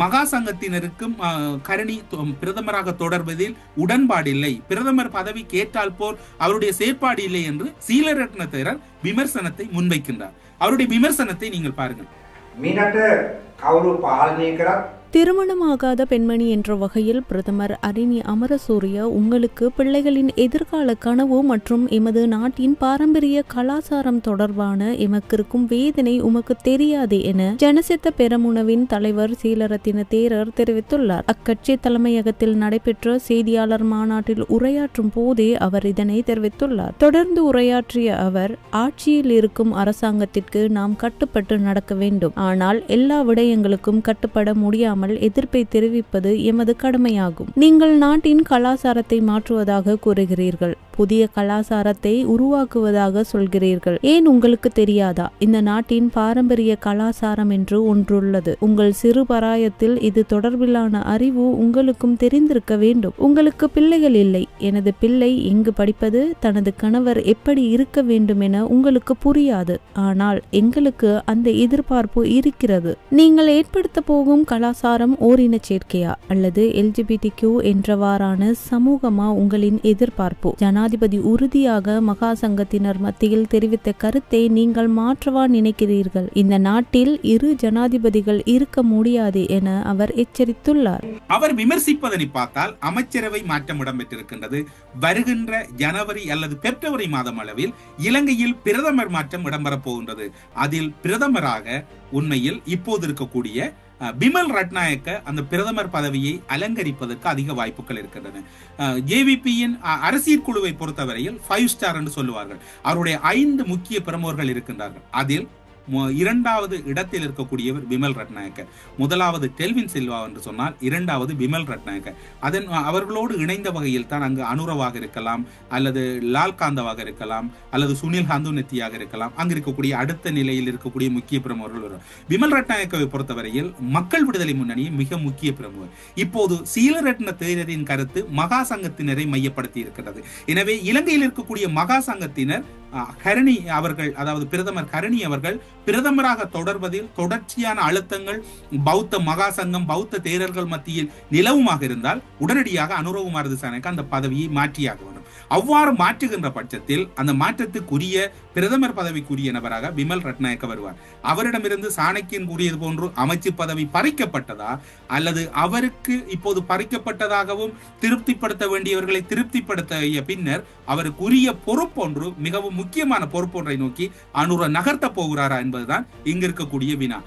மகா சங்கத்தினருக்கும் கருணி பிரதமராக தொடர்வதில் உடன்பாடில்லை, பிரதமர் பதவி கேட்டால் போல் அவருடைய செயற்பாடு இல்லை என்று சீலரட்ன தேரர் விமர்சனத்தை முன்வைக்கின்றார். அவருடைய விமர்சனத்தை நீங்கள் பாருங்கள். திருமணமாகாத பெண்மணி என்ற வகையில் பிரதமர் அரினி அமரசூரிய உங்களுக்கு பிள்ளைகளின் எதிர்கால கனவு மற்றும் எமது நாட்டின் பாரம்பரிய கலாச்சாரம் தொடர்பான எமக்கிருக்கும் வேதனை உமக்கு தெரியாது என ஜனசித்த பெரமுனவின் தலைவர் சீலரத்தின தேரர் தெரிவித்துள்ளார். அக்கட்சி தலைமையகத்தில் நடைபெற்ற செய்தியாளர் மாநாட்டில் உரையாற்றும் போதே அவர் இதனை தெரிவித்துள்ளார். தொடர்ந்து உரையாற்றிய அவர், ஆட்சியில் இருக்கும் அரசாங்கத்திற்கு நாம் கட்டுப்பட்டு நடக்க வேண்டும், ஆனால் எல்லா விடயங்களுக்கும் கட்டுப்பட முடியாமல் எதிர்ப்பை தெரிவிப்பது எமது கடமையாகும். நீங்கள் நாட்டின் கலாச்சாரத்தை மாற்றுவதாக கூறுகிறீர்கள், புதிய கலாச்சாரத்தை உருவாக்குவதாக சொல்கிறீர்கள். ஏன் உங்களுக்கு தெரியாதா? இந்த நாட்டின் பாரம்பரிய கலாச்சாரம் என்று ஒன்றுள்ளது. உங்கள் சிறு பராயத்தில் இது தொடர்பிலான அறிவு உங்களுக்கும் தெரிந்திருக்க வேண்டும். உங்களுக்கு பிள்ளைகள் இல்லை. எனது பிள்ளை எங்கு படிப்பது, தனது கணவர் எப்படி இருக்க வேண்டும் என உங்களுக்கு புரியாது. ஆனால் எங்களுக்கு அந்த எதிர்பார்ப்பு இருக்கிறது. நீங்கள் ஏற்படுத்த போகும் கலாச்சாரம் ஓரின சேர்க்கையா அல்லது LGBTQ என்றவாறான சமூகமா உங்களின் எதிர்பார்ப்பு? ஜனாதிபதி உறுதியாக மகா சங்கத்தினர் மத்தியில் தெரிவித்த கருத்தை நீங்கள் மாற்றவா நினைக்கிறீர்கள்? இந்த நாட்டில் இரு ஜனாதிபதிகள் இருக்க முடியாது என அவர் எச்சரித்துள்ளார். அவர் விமர்சிப்பதனை பார்த்தால் அமைச்சரவை மாற்றம் இடம்பெற்றிருக்கின்றது. வருகின்ற ஜனவரி அல்லது பிப்ரவரி மாதம் அளவில் இலங்கையில் பிரதமர் மாற்றம் இடம்பெறப் போகின்றது. அதில் பிரதமராக உண்மையில் இப்போது இருக்கக்கூடிய பிமல் ரட்நாயக்க அந்த பிரதமர் பதவியை அலங்கரிப்பதற்கு அதிக வாய்ப்புகள் இருக்கின்றன. JVPயின் அரசியல் குழுவை பொறுத்தவரையில் 5 ஸ்டார் என்று சொல்லுவார்கள். அவருடைய 5 முக்கிய பிரமுகர்கள் இருக்கின்றார்கள். அதில் இரண்டாவது இடத்தில் இருக்கக்கூடியவர் பிமல் ரட்நாயக்க, முதலாவது டெல்வின் சில்வா என்று சொன்னால், இரண்டாவது பிமல் ரட்நாயக்க. அவர்களோடு இணைந்த வகையில் தான் அங்கு அனுரவாக இருக்கலாம், அல்லது லால் காந்தவாக இருக்கலாம், அல்லது சுனில் ஹந்துநெத்தியாக இருக்கலாம். அங்கு இருக்கக்கூடிய அடுத்த நிலையில் இருக்கக்கூடிய முக்கிய பிரமுகர்கள் வரும். பிமல் ரட்நாயக்கவை பொறுத்தவரையில் மக்கள் விடுதலை முன்னணியின் மிக முக்கிய பிரமுகர். இப்போது சீலரட்ன தேரரின் கருத்து மகா சங்கத்தினரை மையப்படுத்தி இருக்கிறது. எனவே இலங்கையில் இருக்கக்கூடிய மகா சங்கத்தினர் கருணி அவர்கள், அதாவது பிரதமர் கருணி அவர்கள் பிரதமராக தொடர்வதில் தொடர்ச்சியான அழுத்தங்கள் பௌத்த மகா சங்கம், பௌத்த தேரர்கள் மத்தியில் நிலவுமாக இருந்தால் உடனடியாக அனுரகுமார திசாநாயக்க அந்த பதவியை மாற்றியாக வேண்டும். அவ்வாறு மாற்றுகின்ற பட்சத்தில் அந்த மாற்றத்துக்குரிய பிரதமர் பதவிக்குரிய நபராக பிமல் ரட்நாயக்க வருவார். அவரிடமிருந்து சாணக்கியன் கூறியது போன்று அமைச்சு பதவி பறிக்கப்பட்டதா, அல்லது அவருக்கு இப்போது பறிக்கப்பட்டதாகவும் திருப்திப்படுத்த வேண்டியவர்களை திருப்திப்படுத்திய பின்னர் அவருக்குரிய பொறுப்பொன்று, மிகவும் முக்கியமான பொறுப்பொன்றை நோக்கி அனுர நகர்த்த போகிறாரா என்பதுதான் இங்கு இருக்கக்கூடிய வினா.